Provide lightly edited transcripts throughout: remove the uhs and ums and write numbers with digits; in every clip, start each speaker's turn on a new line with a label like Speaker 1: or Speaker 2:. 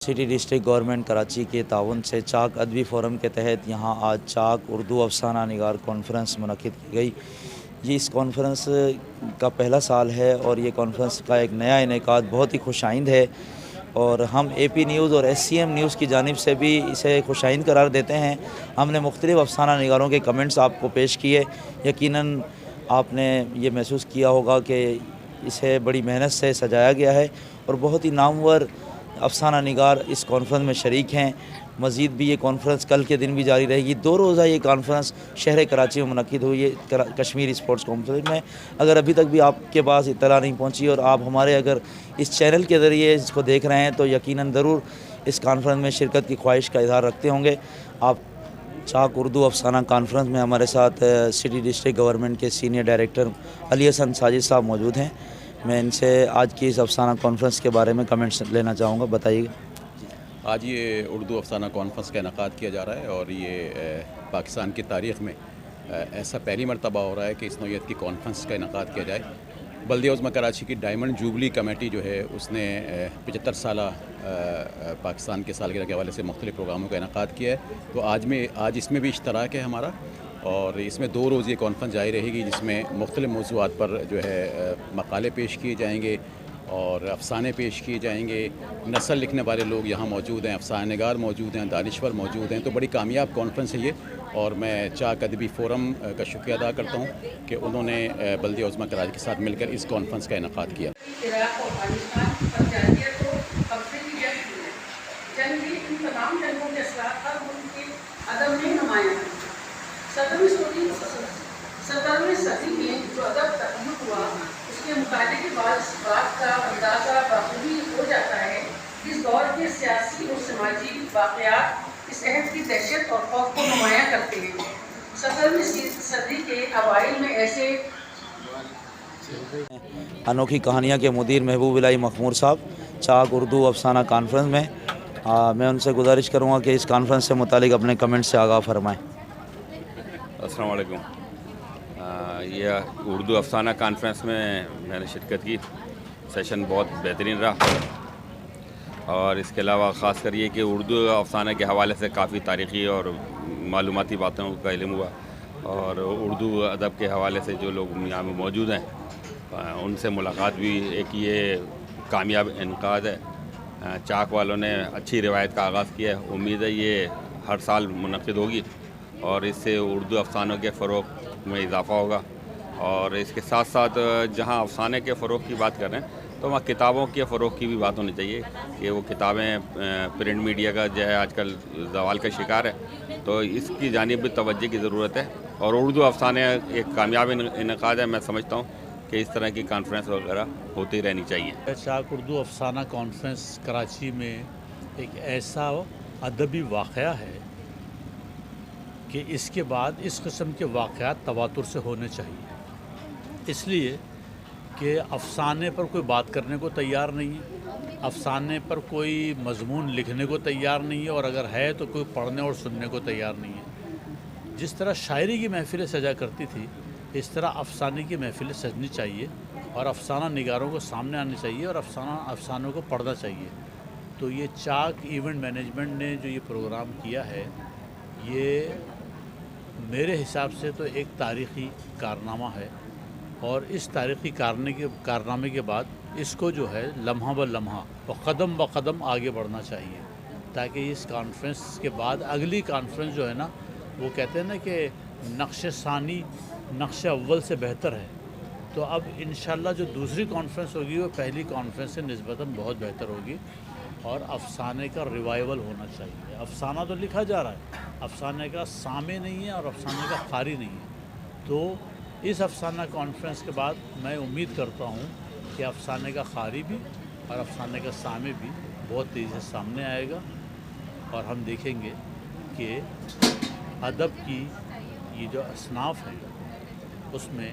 Speaker 1: City district government Karachi के ताउन से चाक अदबी फोरम के तहत यहाँ आज चाक उर्दू अफसाना निगार कॉन्फ्रेंस मुनक़िद की गई। ये इस कॉन्फ्रेंस का पहला साल है और ये कॉन्फ्रेंस का एक नया इनेकाद बहुत ही खुशाइंद है और हम AP न्यूज़ और SCM न्यूज़ की जानिब से भी इसे खुशाइंद करार देते हैं। हमने मुख्तलिफ़ अफसाना निगारों के कमेंट्स आपको पेश किए। यकीनन आपने ये महसूस किया होगा कि इसे बड़ी मेहनत से सजाया गया है और बहुत ही नामवर अफसाना निगार इस कॉन्फ्रेंस में शरीक हैं। मज़ीद भी ये कॉन्फ्रेंस कल के दिन भी जारी रहेगी। 2 रोज़ा ये कॉन्फ्रेंस शहर कराची में मुनक़िद हुई है कश्मीरी स्पोर्ट्स कॉन्फ्रेंस में। अगर अभी तक भी आपके पास इत्तला नहीं पहुंची और आप हमारे अगर इस चैनल के ज़रिए इसको देख रहे हैं तो यकीनन ज़रूर इस कॉन्फ्रेंस में शिरकत की ख्वाहिश का इज़हार रखते होंगे। आप चाक उर्दू अफसाना कॉन्फ्रेंस में हमारे साथ सिटी डिस्ट्रिक्ट गवर्नमेंट के सीनियर डायरेक्टर अली हसन साजिद साहब मौजूद हैं। मैं इनसे आज की इस अफसाना कॉन्फ्रेंस के बारे में कमेंट्स लेना चाहूँगा। बताइएगा।
Speaker 2: आज ये उर्दू अफसाना कॉन्फ्रेंस का इनकाद किया जा रहा है और ये पाकिस्तान की तारीख़ में ऐसा पहली मरतबा हो रहा है कि इस नौइयत की कॉन्फ्रेंस का इनकाद किया जाए। बल्दिया उज़्मा कराची की डायमंड जुबली कमेटी जो है उसने 75 साला पाकिस्तान के सालगिरह के हवाले से मुख्तलिफ़ प्रोग्रामों का इनकाद किया है। तो आज इसमें भी इश्तराक है हमारा और इसमें 2 रोज़ ये कॉन्फ्रेंस जारी रहेगी जिसमें मुख्तलिफ़ मौज़ूआत पर जो है मकाले पेश किए जाएंगे और अफसाने पेश किए जाएंगे। नस्ल लिखने वाले लोग यहाँ मौजूद हैं, अफसाना निगार मौजूद हैं, दानिश्वर मौजूद हैं। तो बड़ी कामयाब कॉन्फ्रेंस है ये और मैं चाक अदबी फोरम का शुक्रिया अदा करता हूँ कि उन्होंने बल्दिया उज़्मा कराची के साथ मिलकर इस कॉन्फ्रेंस का इनकाद किया।
Speaker 3: सत्रहवीं सदी में जो अदब तकमील हुआ उसके मुताले के बाद इस बात का अंदाज़ा बखूबी हो जाता है कि इस दौर के सियासी और समाजी वाक़यात इस अहद की दहशत और खौफ को नुमायाँ करते हैं। 17वीं सदी के अवाइल में ऐसे
Speaker 1: अनोखी कहानियाँ के मुदीर महबूब इलाही मखमूर साहब चाक उर्दू अफसाना कॉन्फ्रेंस में मैं उनसे गुजारिश करूँगा कि इस कॉन्फ्रेंस से मुतालिक अपने कमेंट से आगाह फरमाएँ।
Speaker 4: अस्सलाम वालेकुम। ये उर्दू अफसाना कॉन्फ्रेंस में मैंने शिरकत की। सेशन बहुत बेहतरीन रहा और इसके अलावा ख़ास कर ये कि उर्दू अफसाना के हवाले से काफ़ी तारीख़ी और मालूमाती बातों का इल्म हुआ और उर्दू अदब के हवाले से जो लोग यहाँ में मौजूद हैं उनसे मुलाकात भी एक ये कामयाब इनकाद है। चाक वालों ने अच्छी रिवायत का आगाज़ किया है। उम्मीद है ये हर साल मुनक़िद होगी और इससे उर्दू अफसानों के फ़रोग़ में इजाफ़ा होगा। और इसके साथ साथ जहाँ अफसाने के फ़रोग़ की बात कर रहे हैं तो वहाँ किताबों के फ़रोग़ की भी बात होनी चाहिए कि वो किताबें प्रिंट मीडिया का जो है आजकल ज़वाल का शिकार है, तो इसकी जानिब भी तवज्जो की ज़रूरत है। और उर्दू अफसाने एक कामयाब इनकाद है। मैं समझता हूँ कि इस तरह की कॉन्फ्रेंस वगैरह होती रहनी चाहिए।
Speaker 5: चाक उर्दू अफसाना कॉन्फ्रेंस कराची में एक ऐसा अदबी वाक़या है कि इसके बाद इस किस्म के वाक़यात तवातुर से होने चाहिए, इसलिए कि अफसाने पर कोई बात करने को तैयार नहीं है, अफसाने पर कोई मज़मून लिखने को तैयार नहीं है और अगर है तो कोई पढ़ने और सुनने को तैयार नहीं है। जिस तरह शायरी की महफ़िलें सजा करती थी इस तरह अफसाने की महफ़िलें सजनी चाहिए और अफसाना निगारों को सामने आने चाहिए और अफसानों को पढ़ना चाहिए। तो ये चाक इवेंट मैनेजमेंट ने जो ये प्रोग्राम किया है ये मेरे हिसाब से तो एक तारीख़ी कारनामा है और इस तारीख़ी कारनामे के बाद इसको जो है लम्हा ब लम्हा और क़दम ब क़दम आगे बढ़ना चाहिए ताकि इस कॉन्फ्रेंस के बाद अगली कॉन्फ्रेंस जो है ना वो कहते हैं ना कि नक्श सानी नक्श अव्वल से बेहतर है। तो अब इंशाल्लाह जो दूसरी कॉन्फ्रेंस होगी वो पहली कॉन्फ्रेंस से निस्बतन बहुत बेहतर होगी और अफसाने का रिवाइवल होना चाहिए। अफसाना तो लिखा जा रहा है, अफसाने का सामे नहीं है और अफसाने का खारी नहीं है। तो इस अफसाना कॉन्फ्रेंस के बाद मैं उम्मीद करता हूँ कि अफसाने का खारी भी और अफसाने का सामे भी बहुत तेज़ी से सामने आएगा और हम देखेंगे कि अदब की ये जो असनाफ़ हैं उसमें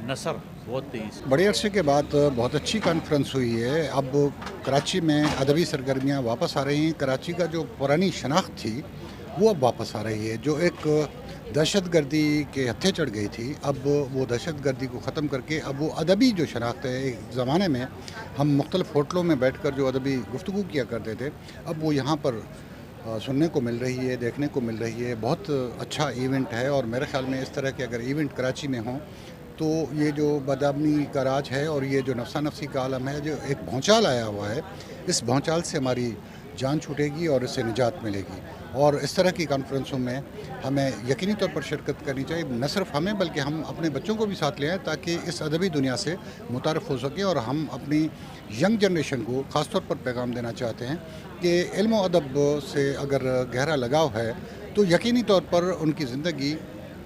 Speaker 5: नसर बहुत तेज़।
Speaker 6: बड़े अरसे के बाद बहुत अच्छी कॉन्फ्रेंस हुई है। अब कराची में अदबी सरगर्मियाँ वापस आ रही हैं। कराची का जो पुरानी शनाख्त थी وہ اب واپس آ رہی ہے. جو ایک دہشت گردی کے ہتھے چڑھ گئی تھی، اب وہ دہشت گردی کو ختم کر کے اب وہ ادبی جو شناخت ہے، ایک زمانے میں ہم مختلف ہوٹلوں میں بیٹھ کر جو ادبی گفتگو کیا کرتے تھے، اب وہ یہاں پر سننے کو مل رہی ہے، دیکھنے کو مل رہی ہے. بہت اچھا ایونٹ ہے، اور میرے خیال میں اس طرح کے اگر ایونٹ کراچی میں ہوں تو یہ جو بدامنی کا راج ہے اور یہ جو نفسا نفسی کا عالم ہے، جو ایک بھونچال آیا ہوا ہے، اس بھونچال سے ہماری جان چھوٹے گی اور اس سے نجات ملے گی. اور اس طرح کی کانفرنسوں میں ہمیں یقینی طور پر شرکت کرنی چاہیے، نہ صرف ہمیں بلکہ ہم اپنے بچوں کو بھی ساتھ لے آئیں تاکہ اس ادبی دنیا سے متعارف ہو سکے. اور ہم اپنی ینگ جنریشن کو خاص طور پر پیغام دینا چاہتے ہیں کہ علم و ادب سے اگر گہرا لگاؤ ہے تو یقینی طور پر ان کی زندگی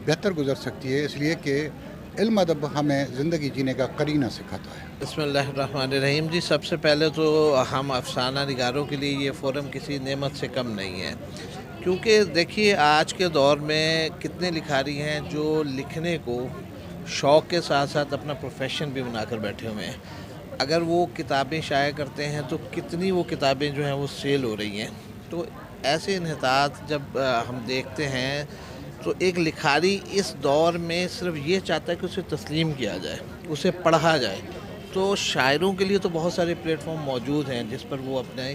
Speaker 6: بہتر گزر سکتی ہے، اس لیے کہ علم ادب ہمیں زندگی جینے کا قرینہ سکھاتا ہے.
Speaker 7: بسم اللہ الرحمن الرحیم. جی، سب سے پہلے تو ہم افسانہ نگاروں کے لیے یہ فورم کسی نعمت سے کم نہیں ہے، کیونکہ دیکھیے آج کے دور میں کتنے لکھاری ہیں جو لکھنے کو شوق کے ساتھ ساتھ اپنا پروفیشن بھی بنا کر بیٹھے ہوئے ہیں. اگر وہ کتابیں شائع کرتے ہیں تو کتنی وہ کتابیں جو ہیں وہ سیل ہو رہی ہیں. تو ایسے انحطاط جب ہم دیکھتے ہیں تو ایک لکھاری اس دور میں صرف یہ چاہتا ہے کہ اسے تسلیم کیا جائے، اسے پڑھا جائے. تو شاعروں کے لیے تو بہت سارے پلیٹ فارم موجود ہیں جس پر وہ اپنے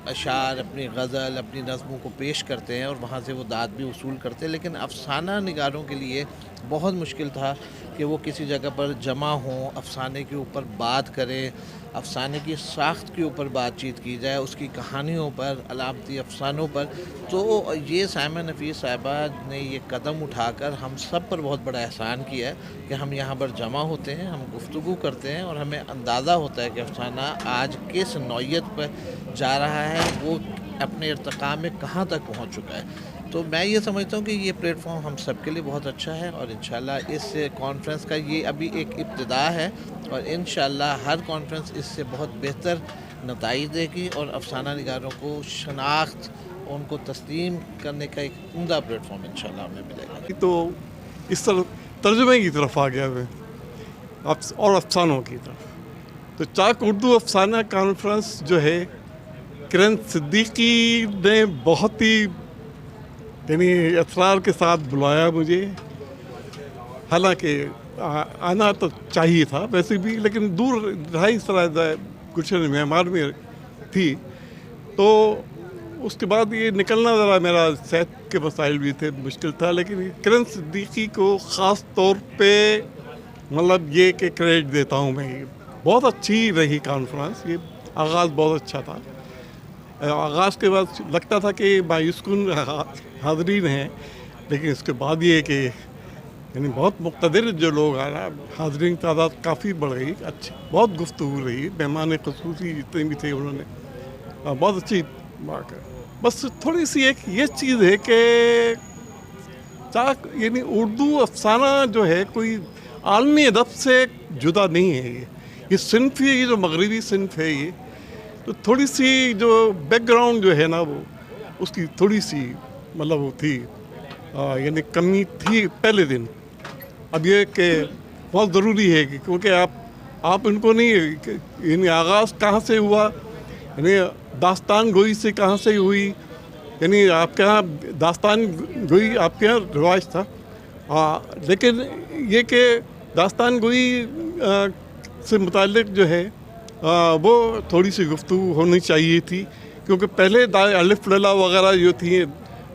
Speaker 7: اشعار، اپنی غزل، اپنی نظموں کو پیش کرتے ہیں اور وہاں سے وہ داد بھی وصول کرتے ہیں. لیکن افسانہ نگاروں کے لیے بہت مشکل تھا کہ وہ کسی جگہ پر جمع ہوں، افسانے کے اوپر بات کریں، افسانے کی ساخت کے اوپر بات چیت کی جائے، اس کی کہانیوں پر، علامتی افسانوں پر. تو یہ سائمہ نفیس صاحبہ نے یہ قدم اٹھا کر ہم سب پر بہت بڑا احسان کیا ہے کہ ہم یہاں پر جمع ہوتے ہیں، ہم گفتگو کرتے ہیں اور ہمیں اندازہ ہوتا ہے کہ افسانہ آج کس نوعیت پر جا رہا ہے، وہ اپنے ارتقاء میں کہاں تک پہنچ چکا ہے. تو میں یہ سمجھتا ہوں کہ یہ پلیٹ فارم ہم سب کے لیے بہت اچھا ہے، اور انشاءاللہ اس کانفرنس کا یہ ابھی ایک ابتدا ہے، اور انشاءاللہ ہر کانفرنس اس سے بہت بہتر نتائج دے گی اور افسانہ نگاروں کو شناخت، ان کو تسلیم کرنے کا ایک عمدہ پلیٹ فارم انشاءاللہ ہمیں ملے گا.
Speaker 8: تو اس طرح ترجمے کی طرف آ گیا میں اور افسانوں کی طرف. تو چاک اردو افسانہ کانفرنس جو ہے، کرن صدیقی نے بہت ہی یعنی اصرار کے ساتھ بلایا مجھے. حالانکہ آنا تو چاہیے تھا ویسے بھی، لیکن دور 2.5 سال گلشن مہمان میں تھی، تو اس کے بعد یہ نکلنا ذرا میرا صحت کے مسائل بھی تھے، مشکل تھا. لیکن کرن صدیقی کو خاص طور پہ مطلب یہ کہ کریڈٹ دیتا ہوں میں. بہت اچھی رہی کانفرنس، یہ آغاز بہت اچھا تھا. آغاز کے بعد لگتا تھا کہ مایوس کن حاضرین ہیں، لیکن اس کے بعد یہ کہ یعنی بہت مقتدر جو لوگ آ رہا، حاضرین تعداد کافی بڑھ گئی. اچھی بہت گفتگو رہی، مہمان خصوصی جتنے بھی تھے انہوں نے بہت اچھی بات ہے. بس تھوڑی سی ایک یہ چیز ہے کہ چاک یعنی اردو افسانہ جو ہے کوئی عالمی ادب سے جدا نہیں ہے. یہ صنف ہے، یہ جو مغربی صنف ہے، یہ تو تھوڑی سی جو بیک گراؤنڈ جو ہے نا، وہ اس کی تھوڑی سی مطلب وہ تھی، یعنی کمی تھی پہلے دن. اب یہ کہ بہت ضروری ہے کہ کیونکہ آپ ان کو نہیں، یعنی آغاز کہاں سے ہوا، یعنی داستان گوئی سے کہاں سے ہوئی. یعنی آپ کے یہاں داستان گوئی آپ کے یہاں رواج تھا، لیکن یہ کہ داستان گوئی سے متعلق جو ہے وہ تھوڑی سی گفتگو ہونی چاہیے تھی، کیونکہ پہلے الف للا وغیرہ جو تھیں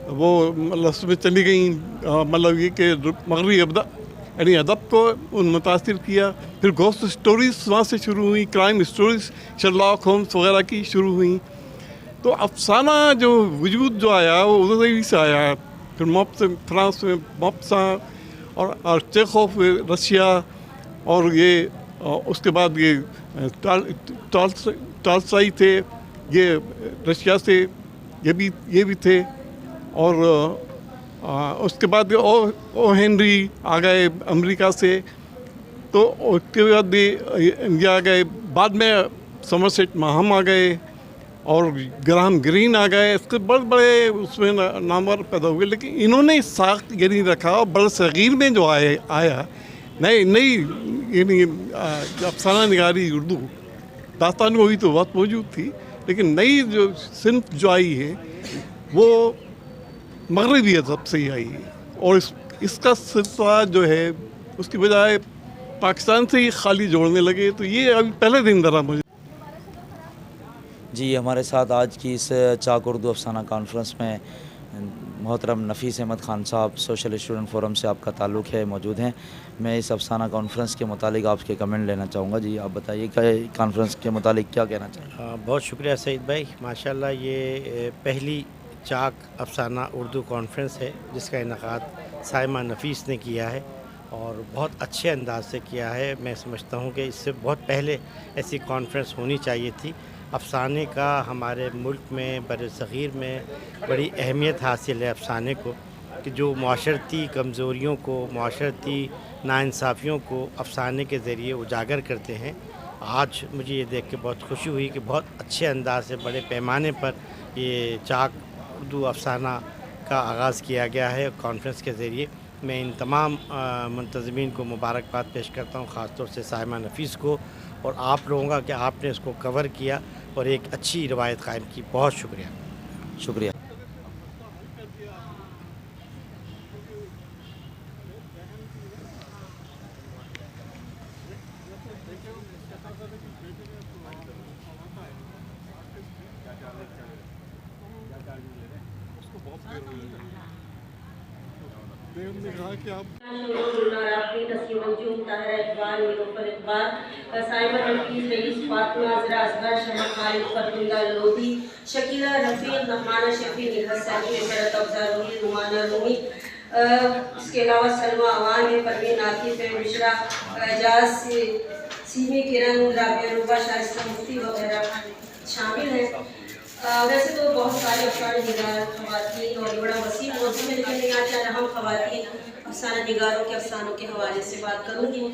Speaker 8: وہ لفظ میں چلی گئیں. مطلب یہ کہ مغربی یعنی ادب کو متاثر کیا. پھر گھوسٹ سٹوریز وہاں سے شروع ہوئیں، کرائم سٹوریز شرلاک ہومز وغیرہ کی شروع ہوئیں. تو افسانہ جو وجود جو آیا وہ ادھر سے آیا. پھر فرانس میں موپساں اور چیخوف رشیا، اور یہ اس کے بعد یہ ٹالسٹائی تھے، یہ رشیا سے یہ بھی تھے. اور اس کے بعد او ہینری آ گئے امریکہ سے. تو اس کے بعد یہ آ گئے، بعد میں سمرسیٹ ماہم آ گئے اور گراہم گرین آ گئے. اس کے بڑے بڑے اس میں نامور پیدا ہوئے، لیکن انہوں نے ساخت یعنی رکھا. اور بر صغیر میں جو آیا نئی یعنی افسانہ نگاری اردو، داستان گوئی تو بہت موجود تھی، لیکن نئی جو صنف جو آئی ہے وہ मगरबी अदब से ही आई है, और इसका सिलसिला जो है उसकी बजाय पाकिस्तान से ही खाली जोड़ने लगे, तो ये अभी पहले दिन धरा मुझे।
Speaker 1: जी, हमारे साथ आज की इस चाक उर्दू अफसाना कॉन्फ्रेंस में मोहतरम नफ़ीस अहमद ख़ान साहब सोशल स्टूडेंट फोरम से आपका ताल्लुक़ है, मौजूद हैं। मैं इस अफसाना कॉन्फ्रेंस के मुतालिक आपके कमेंट लेना चाहूँगा। जी, आप बताइए कि कॉन्फ्रेंस के मुतालिक क्या कहना चाहिए।
Speaker 9: बहुत शुक्रिया सईद भाई, माशाल्लाह ये पहली चाक अफसाना उर्दू कॉन्फ्रेंस है जिसका इनेकाद साइमा नफ़ीस ने किया है और बहुत अच्छे अंदाज से किया है। मैं समझता हूँ कि इससे बहुत पहले ऐसी कॉन्फ्रेंस होनी चाहिए थी। अफसाने का हमारे मुल्क में बरसग़ीर में बड़ी अहमियत हासिल है अफसाने को, कि जो माशरती कमज़ोरियों को, माशरती नाइंसाफ़ियों को अफसाने के ज़रिए उजागर करते हैं। आज मुझे ये देख के बहुत खुशी हुई कि बहुत अच्छे अंदाज से बड़े पैमाने पर ये चाक उर्दू अफसाना का आगाज़ किया गया है कॉन्फ्रेंस के ज़रिए। मैं इन तमाम मुंतज़मीन को मुबारकबाद पेश करता हूँ, ख़ास तौर से साइमा नफ़ीस को और आप लोगों का कि आपने इसको कवर किया और एक अच्छी रवायत कायम की। बहुत शुक्रिया।
Speaker 1: शुक्रिया।
Speaker 3: शकीला रफ़ीक रहमाना शफी इसके अलावा सलमा अवान है, परवीन आतिफ है, मिश्रा एजाज सीमी किरण राबिया रूबा शाइस्ता मुफ्ती वगैरह शामिल हैं। वैसे तो बहुत सारे अफसाना निगार ख़वातीन और बड़ा वसी मौजूद है, लेकिन यहाँ चंद अहम ख़वातीन अफसाना निगारों के अफसानों के हवाले से बात करूँगी।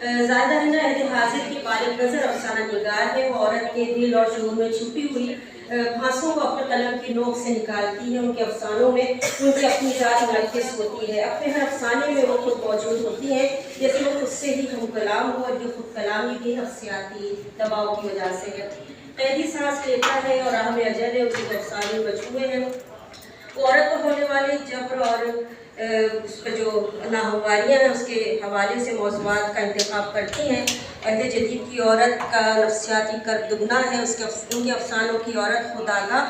Speaker 3: ज़्यादा हिना अहद हाजिर की बालिग नज़र अफसाना निगार है। वो औरत के दिल और शूर में छुपी हुई फांसों को अपने कलम की नोक से निकालती है। उनके अफसानों में उनकी अपनी ज़ात नाकिस होती है। अपने हर अफसाने में वो खुद मौजूद होती है, जैसे वो खुद से ही हम कलाम हो, और ये खुद कलामी भी नफ्सियाती दबाव की वजह से है। कैदी सांस लेता है और राह में अजल है, उसके अफसाने मजमूए हैं। वो औरत पर होने वाले जबर और उस पर जो नाहमवारियाँ हैं उसके हवाले से मौज़ूआत का इंतखाब करती हैं। अहद जदीद की औरत का नफ्सियाती कर दुगना है। उनके अफसानों की औरत खुदागा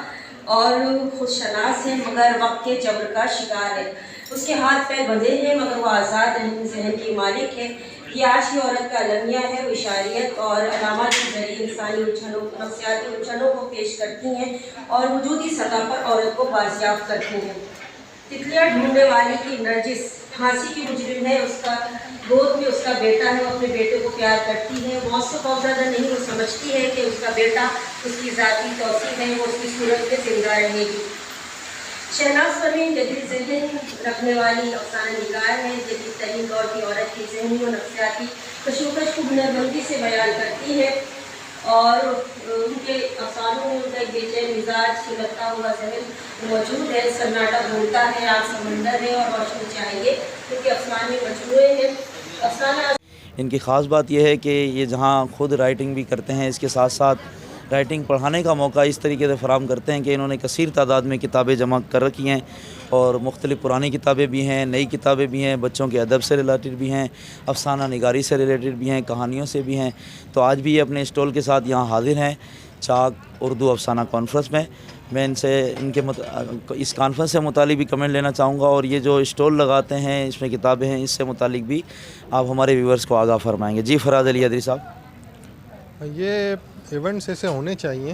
Speaker 3: और खुदशनास है, मगर वक्त के जबर का शिकार है। उसके हाथ पैर बंधे हैं मगर वो आज़ाद जहन की मालिक है। ये आज की औरत का अलमिया है। वो इशारियत और अलामत के जरिए इंसानी उलझनों, नफ्सियाती उलझनों को पेश करती हैं और वजूदी सतह पर औरत को बाजियाब करती हैं। तितलियाँ ढूंढने वाली की नरजिस फांसी की मुजरिम है। उसका गोद में उसका बेटा है, वो अपने बेटे को प्यार करती है। मौसम खौफज़दा नहीं, वो समझती है कि उसका बेटा उसकी ज़ाती तौसीफ है, वो उसकी सूरत में जिंदा रहेगी। शहनाज फरीन जदीद ज़हन रखने वाली अफसाना निगार है। जदीद तरीन दौर की औरत की ज़हनी और नफ्सियाती कशोकश को हुनरमंदी से बयान करती है और उनके अफसानों में उनका एक बेचैन मिजाज, सुलगता हुआ जहन मौजूद है। सन्नाटा बोलता है, आग समंदर है और रोशनी चाहिए। उनके अफसाने मजमूए हैं। अफसाना
Speaker 1: इनकी ख़ास बात यह है कि ये जहाँ खुद राइटिंग भी करते हैं, इसके साथ साथ राइटिंग पढ़ाने का मौका इस तरीके से फ़राहम करते हैं कि इन्होंने कसीर तादाद में किताबें जमा कर रखी हैं और मुख्तलिफ़ पुरानी किताबें भी हैं, नई किताबें भी हैं, बच्चों के अदब से रिलेटेड भी हैं, अफसाना निगारी से रिलेटेड भी हैं, कहानियों से भी हैं। तो आज भी ये अपने स्टॉल के साथ यहाँ हाजिर हैं चाक उर्दू अफसाना कॉन्फ्रेंस में। मैं इनसे इस कॉन्फ्रेंस से मुतालिक भी कमेंट लेना चाहूँगा और ये जो स्टॉल लगाते हैं, इसमें किताबें हैं, इससे मुतालिक भी आप हमारे व्यूवर्स को आगाह फरमाएँगे। जी, फराद अली अदरी साहब।
Speaker 10: ये इवेंट्स ऐसे होने चाहिए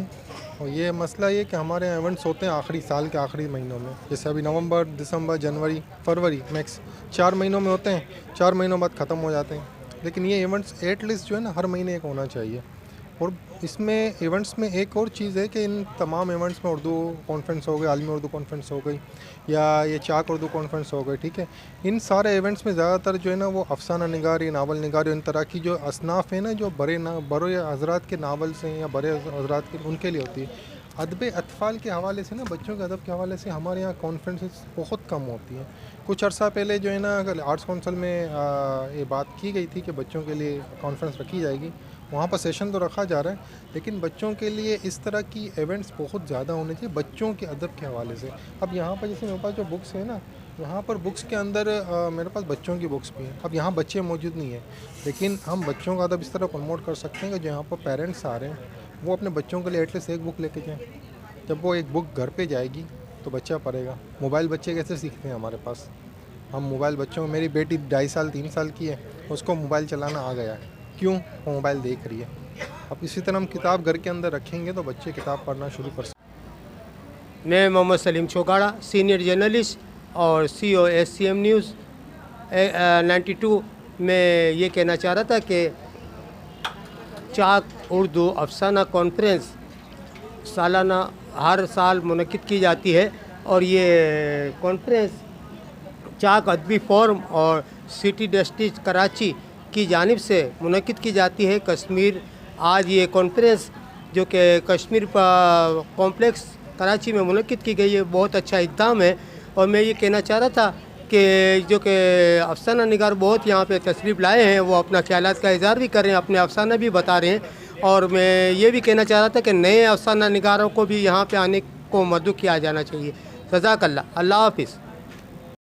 Speaker 10: और ये मसला ये कि हमारे यहाँ इवेंट्स होते हैं आखिरी साल के आखिरी महीनों में, जैसे अभी नवंबर, दिसंबर, जनवरी, फरवरी, मैक्स 4 महीनों में होते हैं। 4 महीनों बाद ख़त्म हो जाते हैं। लेकिन ये इवेंट्स एटलीस्ट जो है ना हर महीने एक होना चाहिए। और इसमें इवेंट्स में एक और चीज़ है कि इन तमाम इवेंट्स में उर्दू कॉन्फ्रेंस हो गई, आलमी उर्दू कॉन्फ्रेंस हो गई या ये चाक उर्दू कॉन्फ्रेंस हो गई, ठीक है, इन सारे इवेंट्स में ज़्यादातर जो है ना वो अफसाना निगारी, नावल निगारी, इन तरह की जो असनाफ़ है ना, जो बड़े हज़रात के नावल से या बड़े हज़रात के उनके लिए होती है। अदब अतफ़ाल के हवाले से ना, बच्चों के अदब के हवाले से हमारे यहाँ कॉन्फ्रेंसेस बहुत कम होती हैं। कुछ अर्सा पहले जो है ना आर्ट्स काउंसिल में ये बात की गई थी कि बच्चों के लिए कॉन्फ्रेंस रखी जाएगी, वहाँ पर सेशन तो रखा जा रहा है, लेकिन बच्चों के लिए इस तरह की इवेंट्स बहुत ज़्यादा होने चाहिए बच्चों के अदब के हवाले से। अब यहाँ पर जैसे मेरे पास जो बुक्स है ना, यहाँ पर बुक्स के अंदर मेरे पास बच्चों की बुक्स भी हैं। अब यहाँ बच्चे मौजूद नहीं हैं, लेकिन हम बच्चों का अदब इस तरह प्रमोट कर सकते हैं कि जो यहाँ पर पेरेंट्स आ रहे हैं वो अपने बच्चों के लिए एटलीस्ट एक बुक लेके जाएँ। जब वो एक बुक घर पे जाएगी तो बच्चा पढ़ेगा। मोबाइल बच्चे कैसे सीखते हैं हमारे पास? हम मोबाइल बच्चों, मेरी बेटी 2.5 साल 3 साल की है, उसको मोबाइल चलाना आ गया है। क्यों? वो मोबाइल देख रही है। अब इसी तरह हम किताब घर के अंदर रखेंगे तो बच्चे किताब पढ़ना शुरू कर सकते।
Speaker 11: मैं मोहम्मद सलीम चौगाड़ा, सीनियर जर्नलिस्ट और CEO SCM न्यूज़ 92 में ये कहना चाह रहा था कि चाक उर्दू अफसाना कॉन्फ्रेंस सालाना हर साल मुनक़िद की जाती है और ये कॉन्फ्रेंस चाक अदबी फोरम और सिटी डिस्ट्रिक्ट कराची की जानिब से मुनक़िद की जाती है। कश्मीर आज ये कॉन्फ्रेंस जो कि कश्मीर कॉम्प्लेक्स कराची में मुनक़िद की गई है, बहुत अच्छा इक़दाम है। और मैं ये कहना चाह रहा था कि जो कि अफसाना निगार बहुत यहाँ पे तशरीफ़ लाए हैं, वो अपना ख्यालात का इज़हार भी कर रहे हैं, अपने अफसाना भी बता रहे हैं। और मैं ये भी कहना चाह रहा था कि नए अफसाना निगारों को भी यहाँ पे आने को मदऊ किया जाना चाहिए। जज़ाकल्लाह, अल्लाह हाफ़िज़।